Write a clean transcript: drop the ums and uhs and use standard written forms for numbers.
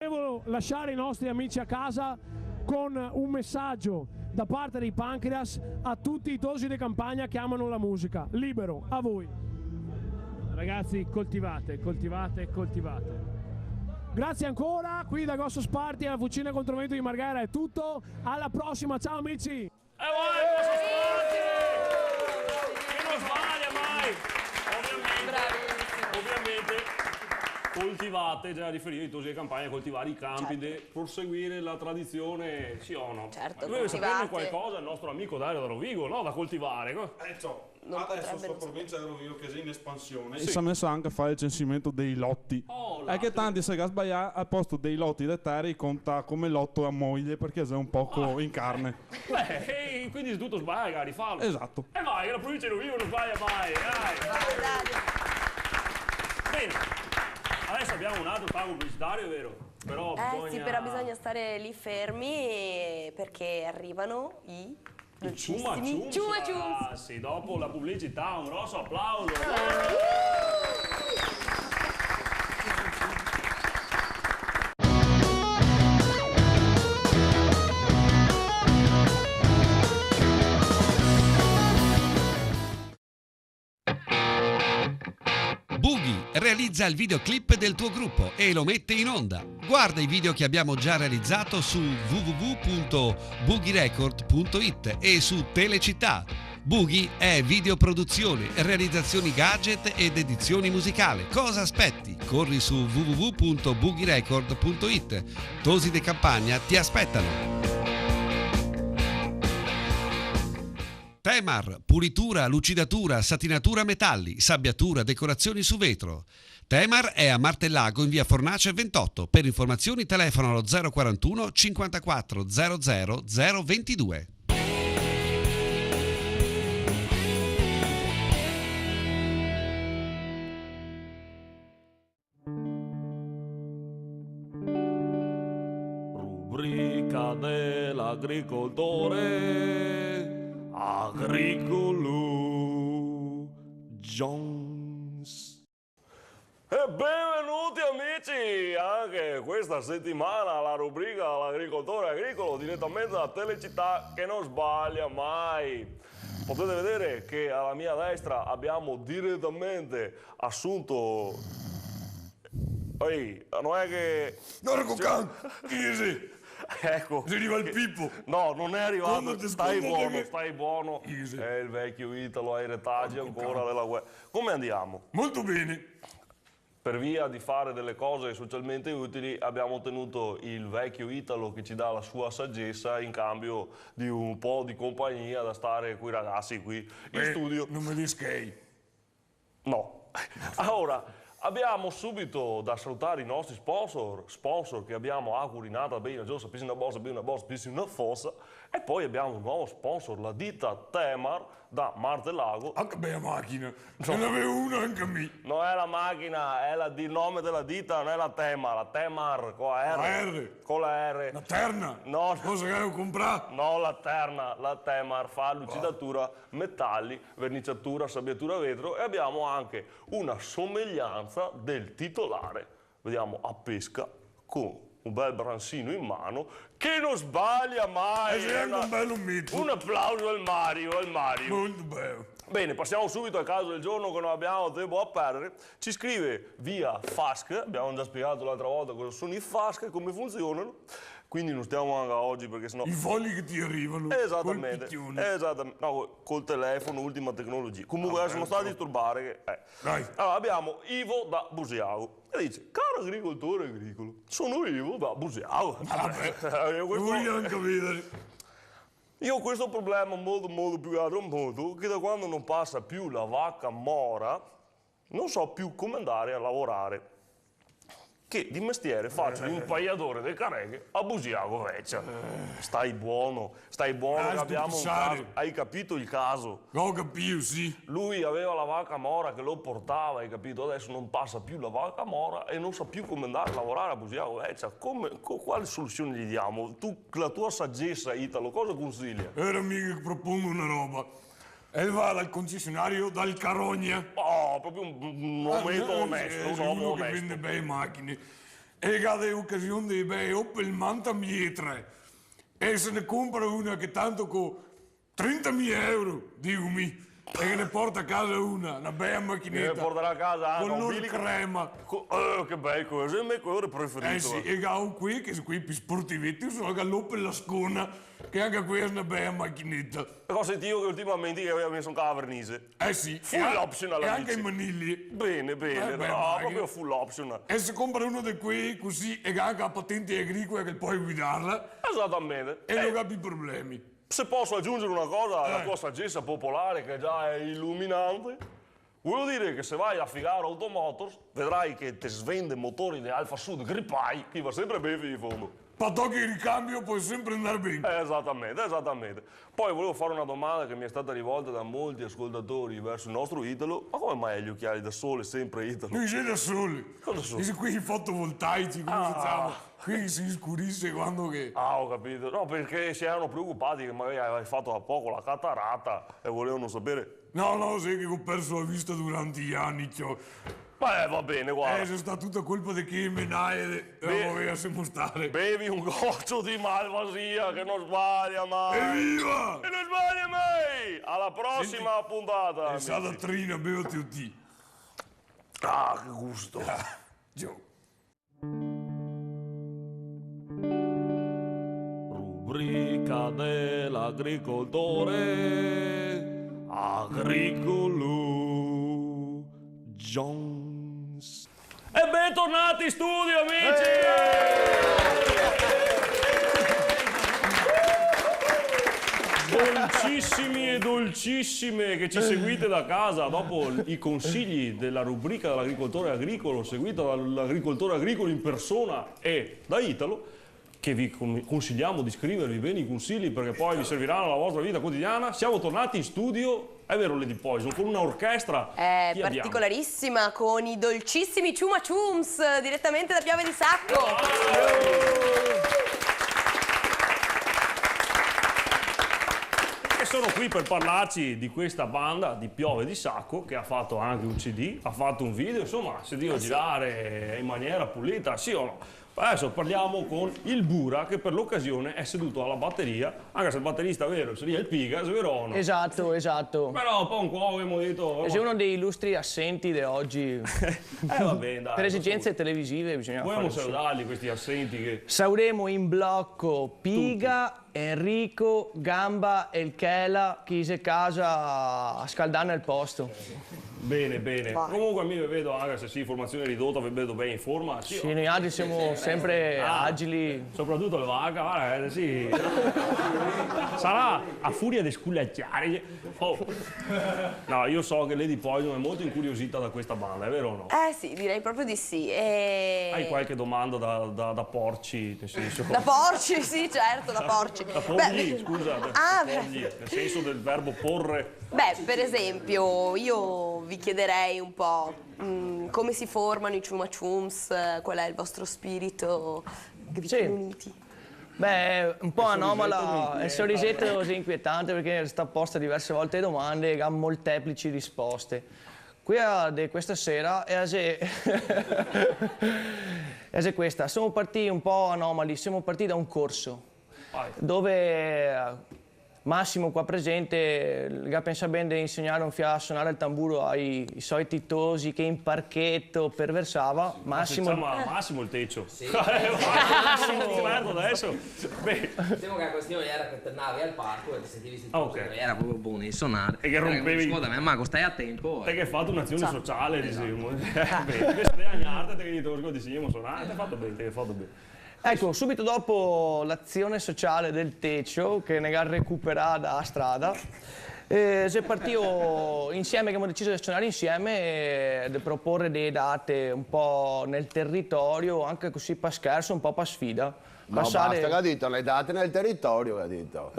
Devo lasciare i nostri amici a casa con un messaggio da parte dei Pancreas a tutti i tosi di campagna che amano la musica. Libero, a voi. Ragazzi, coltivate. Grazie ancora, qui da Gosso Sparti alla Fucina contro il vento di Marghera è tutto. Alla prossima, ciao amici! E vai, Gosso Sparti! Che non sbaglia mai! Ovviamente. Coltivate, già riferire i tosi di campagna, coltivare i campi, proseguire la tradizione, sì o no? Certo, deve saperne qualcosa il nostro amico Dario da Rovigo, no? Da coltivare. Adesso sta provincia di Rovigo che è in espansione. Sì. Si è messo anche a fare il censimento dei lotti. È che tanti se sbagliare al posto dei lotti da terra conta come lotto a moglie perché è un poco in carne. Beh, quindi se tutto sbaglia, rifallo. Esatto. E vai, che la provincia di Rovigo non sbaglia mai. Bene. Adesso abbiamo un altro pago pubblicitario, è vero? Però bisogna stare lì fermi perché arrivano i dolcissimi Ciuma Ciums. Sì, dopo la pubblicità un grosso applauso. Boogie realizza il videoclip del tuo gruppo e lo mette in onda. Guarda i video che abbiamo già realizzato su www.boogierecord.it e su Telecittà. Boogie è videoproduzione, realizzazioni gadget ed edizioni musicali. Cosa aspetti? Corri su www.boogierecord.it. Tosi de Campagna ti aspettano. Temar, pulitura, lucidatura, satinatura metalli, sabbiatura, decorazioni su vetro. Temar è a Martellago in via Fornace 28. Per informazioni telefono allo 041 54 00 022. Rubrica dell'agricoltore. Agricolo Jones. E benvenuti amici anche questa settimana alla rubrica L'agricoltore agricolo direttamente da Telecittà che non sbaglia mai. Potete vedere che alla mia destra abbiamo direttamente assunto... Ehi, non è che... Easy! Ecco. Si arriva il Pippo. No, non è arrivato. Stai buono. Easy. È il vecchio Italo ai retaggi ancora della guerra. Come andiamo? Molto bene. Per via di fare delle cose socialmente utili abbiamo ottenuto il vecchio Italo che ci dà la sua saggezza in cambio di un po' di compagnia da stare con i ragazzi qui in studio. Non me dischei. No. Ora... Abbiamo subito da salutare i nostri sponsor che abbiamo Acurinata, Bene, Giossa, Piscina Bossa, Bina Bossa, Piscina Fossa e poi abbiamo un nuovo sponsor, la ditta Temar da Martellago. Anche bella macchina, ce n'avevo una anche a me. Non è la macchina, è il nome della ditta, non è la Temar con la R. La R? Con la R. La terna? No. Cosa che avevo comprato? No, la terna, la Temar fa lucidatura, metalli, verniciatura, sabbiatura vetro e abbiamo anche una somiglianza del titolare. Vediamo a pesca con un bel brancino in mano che non sbaglia mai. E anche un bello mito. Un applauso al Mario. Molto bello. Bene, passiamo subito al caso del giorno che non abbiamo tempo a perdere. Ci scrive via FASC, abbiamo già spiegato l'altra volta cosa sono i FASC e come funzionano. Quindi non stiamo anche oggi perché sennò... I fogli che ti arrivano. Esattamente. No, col telefono, ultima tecnologia. Comunque adesso non sta a disturbare. Dai. Allora abbiamo Ivo da Busiago. E dice, caro agricoltore agricolo, sono Ivo da Busiago. Voglio anche vedere. Io ho questo problema molto più grande, che da quando non passa più la vacca mora, non so più come andare a lavorare. Che di mestiere faccio l'impaiatore del careghe a Busiago Vecchia. Stai buono, che abbiamo un caso. Hai capito il caso? Ho capito, sì. Lui aveva la vacca mora che lo portava, hai capito? Adesso non passa più la vacca mora e non sa più come andare a lavorare a Busiago Vecchia. Quale soluzione gli diamo? Tu, la tua saggezza, Italo, cosa consiglia? Era mica che propongo una roba. E va dal concessionario dal Carogna. Oh, proprio un momento onesto, un uomo uno che onesto. vende belle macchine. e cada occasione di bere Opel Manta Mietre e se ne compra una che tanto con 30.000 euro, dicomi, e che ne porta a casa una bella macchinetta. Che porterà a casa con l'olio crema. Che bel cosa, è il mio colore preferito. Sì, e ho qui, che sono qui più sportivetti, sono che l'Opel Ascona, che anche questa è una bella macchinetta. E ho sentito che ultimamente avevo messo anche la vernise. Sì. Full optional, e amici. anche i manigli. Bene, proprio full optional. E se compra uno di qui così e anche la patente agricola che puoi guidarla. Esattamente. E non ha più problemi. Se posso aggiungere una cosa alla tua saggezza popolare che già è illuminante, voglio dire che se vai a Figaro Automotors vedrai che ti svende motori di Alfa Sud Grippai che va sempre bene in fondo. Ma tocchi il ricambio puoi sempre andare bene. Esattamente. Poi volevo fare una domanda che mi è stata rivolta da molti ascoltatori verso il nostro Italo. Ma come mai gli occhiali da sole sempre Italo? Noi siamo da soli. Cosa sono? Questi qui i fotovoltaici, come facciamo? Qui si scurisce quando che... Ho capito. No, perché si erano preoccupati che magari avevi fatto da poco la catarata e volevano sapere. No, sai che ho perso la vista durante gli anni, Beh, va bene, guarda. C'è stata tutta colpa di chi menaie e non volessimo stare. Bevi un goccio di malvasia che non sbaglia mai. Evviva! E non sbaglia mai! Alla prossima puntata. E sa da trina, bevati o ti. Ah, che gusto. Gio. Rubrica dell'agricoltore, Agricolo Jones. E bentornati in studio, amici! Dolcissimi e dolcissime che ci seguite da casa, dopo i consigli della rubrica dell'agricoltore agricolo, seguito dall'agricoltore agricolo in persona e da Italo, che vi consigliamo di scrivervi bene i consigli perché poi vi serviranno alla vostra vita quotidiana. Siamo tornati in studio, è vero Lady Poison, con una orchestra particolarissima, con i dolcissimi Ciuma Ciums, direttamente da Piave di Sacco. E sono qui per parlarci di questa banda di Piove di Sacco che ha fatto anche un CD, ha fatto un video, insomma, si deve girare in maniera pulita, sì o no? Adesso parliamo con il Bura che per l'occasione è seduto alla batteria, anche se il batterista vero seria il Pigas, vero o no? Esatto. Però un po' un po' abbiamo detto... Sei uno dei illustri assenti di oggi. Va bene, dai. Per esigenze televisive bisogna vogliamo fare salutarli questi assenti che... Sauremo in blocco Piga, Enrico, Gamba e il Chela, chi si casa a scaldare nel posto. Bene. Comunque mi vedo, anche se sì, formazione ridotta, vi vedo bene in forma. Sì, noi altri siamo sempre agili. Soprattutto le vacche, guarda, sì. Sarà a furia di sculacciare. No, io so che Lady Poison è molto incuriosita da questa banda, è vero o no? Sì, direi proprio di sì. Hai qualche domanda da porci, nel senso... Da porci, sì, certo, da porci. Da porgli, scusa, da porgli, nel senso del verbo porre. Beh, per esempio, io vi chiederei un po' come si formano i Ciuma Ciums, qual è il vostro spirito che vi tiene uniti? Beh, un po' anomala, il sorrisetto è così inquietante perché sta posta diverse volte domande e ha molteplici risposte. Qui di questa sera è questa, siamo partiti un po' anomali, siamo partiti da un corso dove Massimo qua presente pensa bene di insegnare un a suonare il tamburo ai soliti tosi che in parchetto perversava. Massimo il tecio. Sì. Massimo adesso. Diciamo che la questione era che tornavi al parco e ti sentivi era proprio buono di suonare. E che rompevi. Scusami, Marco, stai a tempo. E che hai fatto un'azione sociale, diciamo. Invece di agnarti, ti hai detto che ti suonare, ti hai fatto bene. Ecco, subito dopo l'azione sociale del tecio, che ne ha recuperato dalla strada, si partito insieme, che abbiamo deciso di suonare insieme e di proporre delle date un po' nel territorio, anche così per scherzo, un po' per sfida. Ma basta che ha detto, le date nel territorio, ha detto.